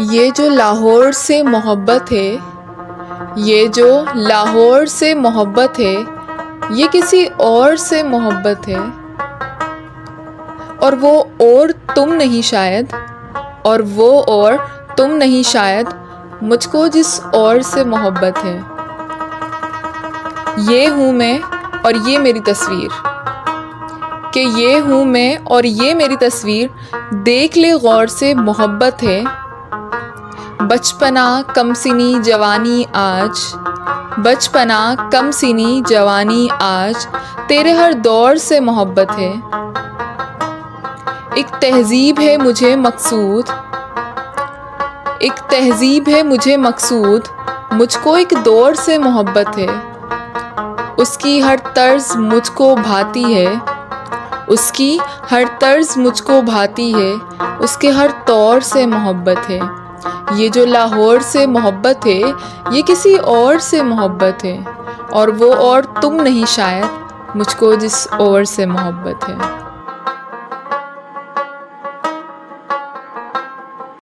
ये जो लाहौर से मोहब्बत है, ये जो लाहौर से मोहब्बत है, ये किसी और से मोहब्बत है। और वो और तुम नहीं शायद, और वो और तुम नहीं शायद, मुझको जिस और से मोहब्बत है। ये हूँ मैं और ये मेरी तस्वीर, कि ये हूँ मैं और ये मेरी तस्वीर, देख ले गौर से मोहब्बत है। बचपना कमसिनी जवानी आज, बचपना कमसिनी जवानी आज, तेरे हर दौर से मोहब्बत है। एक तहज़ीब है मुझे मकसूद, एक तहज़ीब है मुझे मकसूद, मुझको एक दौर से मोहब्बत है। उसकी हर तर्ज मुझको भाती है, उसकी हर तर्ज मुझको भाती है, उसके हर तौर से मोहब्बत है। ये जो लाहौर से मोहब्बत है, ये किसी और से मोहब्बत है। और वो और तुम नहीं शायद, मुझको जिस और से मोहब्बत है।